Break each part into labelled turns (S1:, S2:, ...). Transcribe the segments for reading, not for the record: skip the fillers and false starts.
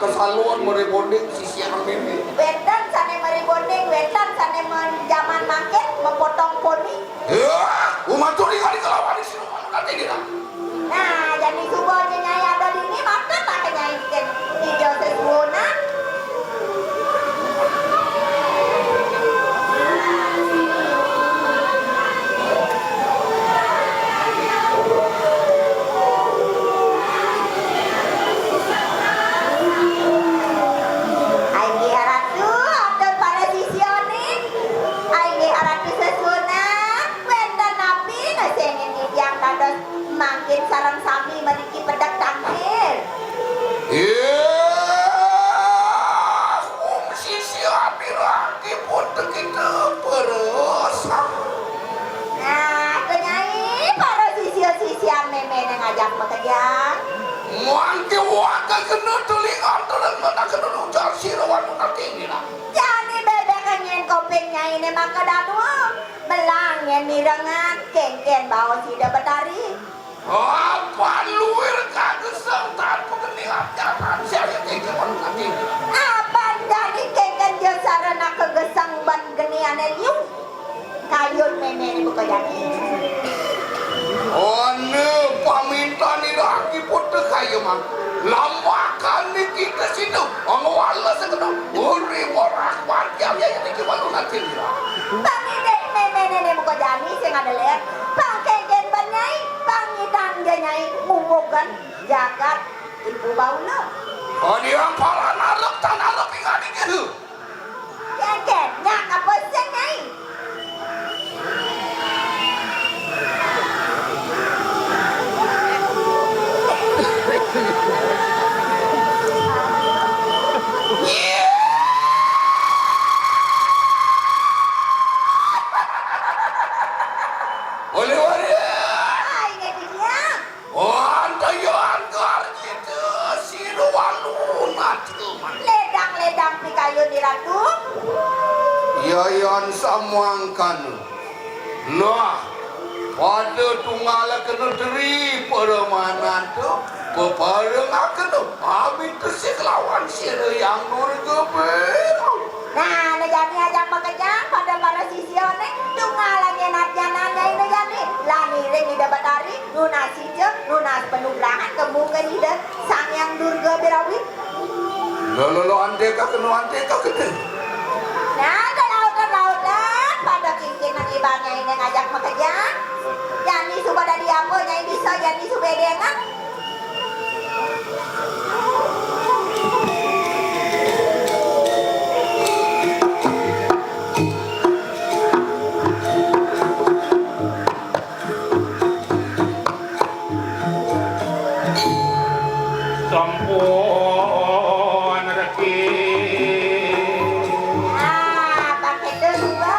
S1: kesaluan merebonding sisi yang meme.
S2: Wedan sane merebonding, wedan sane menjaman maket memotong poni.
S1: Umat turi kali kelawan di sini nanti kita.
S2: Nah, jadi subuhnya nyai ada di ini maka tak nyai ikan hijau sesuna. Makin sarang sami memiliki pedak tangkir.
S1: Sisi api lagi pun kita berusaha.
S2: Nah, kenyai para sisi-sisian meme yang ngajak bekerja.
S1: Mangke waka kena telinga terang mana kena ujar sirawan tinggi lah.
S2: Jadi bebek nyen kopeng nyai ne maka danua melang nyen mirengan kengken bawa sida betari.
S1: Apa luir kagesang tanpa keningan jalan saya tinggal nanti.
S2: Apa jadi kengken jasarana kegesang ban genian eliu. Kayun meme ne buka jadi.
S1: Oh ne paminta ni lagi pun kayu mang. Lamakan ni kita situ. Angwala sekedar. Uri borak warga yang tinggal nanti lah.
S2: Pangide meme ne buka jadi sing ada lihat. Pangkengken banyai pangitan nyai mumugan jagat ibu bauna.
S1: Oh dia para narok tanah lebih kali gitu.
S2: Kengken nyak apa sih nyai?
S1: Yayan samuangkan lah pada tunggal kena deri permanan tu pepareng akan tu habis tu si kelawan sira yang nurga.
S2: Nah, jadi ajak bekerja pada para sisione tunggal lagi natjana nyai jadi lani ring ida batari lunas hijau lunas penugrahan kemukan ida sang yang durga berawi.
S1: Lo andeka kena.
S2: Nah, kelautan pada kinkinan ibanya ini ngajak bekerja. Yani sudah dari apa nyai bisa yani sudah dengan.
S1: Sampun reki.
S2: Pakai dua.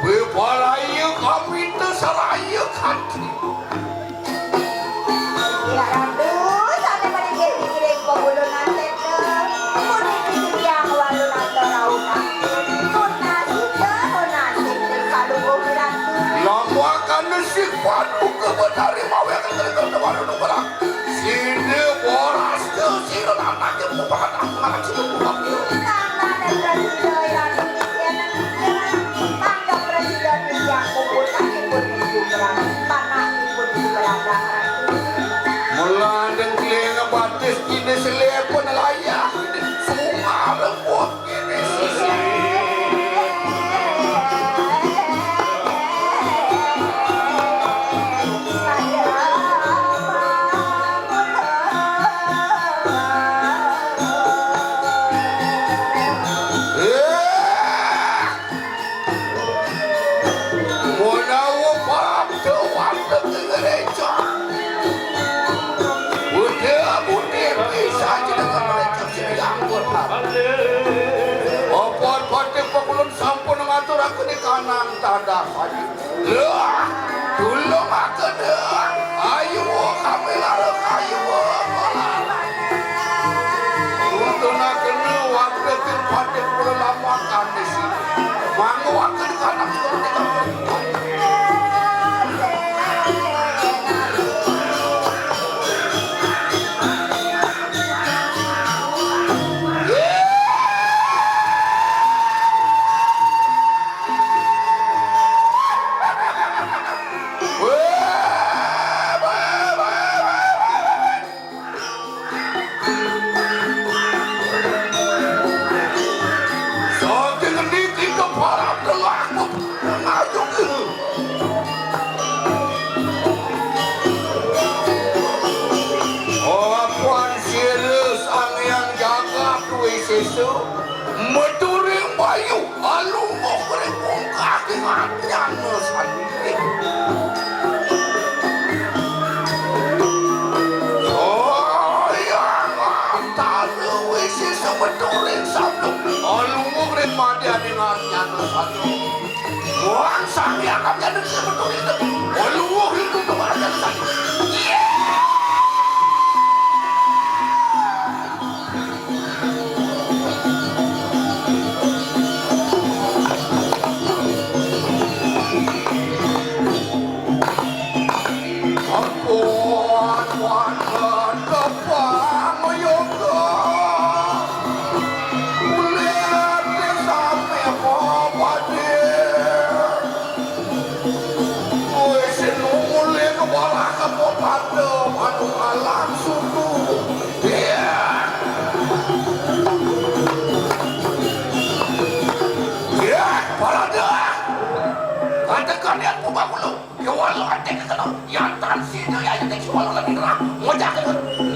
S2: Bebalaya kami terseraya kaki. Ya Randu, sana meninggal pikirin pembulunan setel. Kuning pikir yang walu nato rauna. Nunasika, nunasik, kalau gue Randu.
S1: Lama akan nesik padu kebenari mau yang terlibat dengan nubrak. Sini boras ke sini anaknya bukan anak itu bukan.
S2: Karena ada presiden Randu di sana. Mangga presiden yang kumpulkan ibu-ibu
S1: Mula dengkling batis kini selepon layak semua lembut kini sisi. Sampun ngatur aku di kanan tada haji. Lah, dulu makan dah. Ayo kami lalu ayo. Untuk nak kena waktu tempat yang perlu lama kan di sini. Mangu waktu di kanan meturing bayu alu mau berepung kaki nganyana sandiri. Oh ya ngantara wisi semeturing sabtu alu mau berepung nganyana sandiri. Wang sang yang kami ada semeturing itu alu mau hidup kepada sandiri. Kalian pun bangun, ya walau ada kena, ya transisi ya yang tak walau lagi gerah, mau jangan.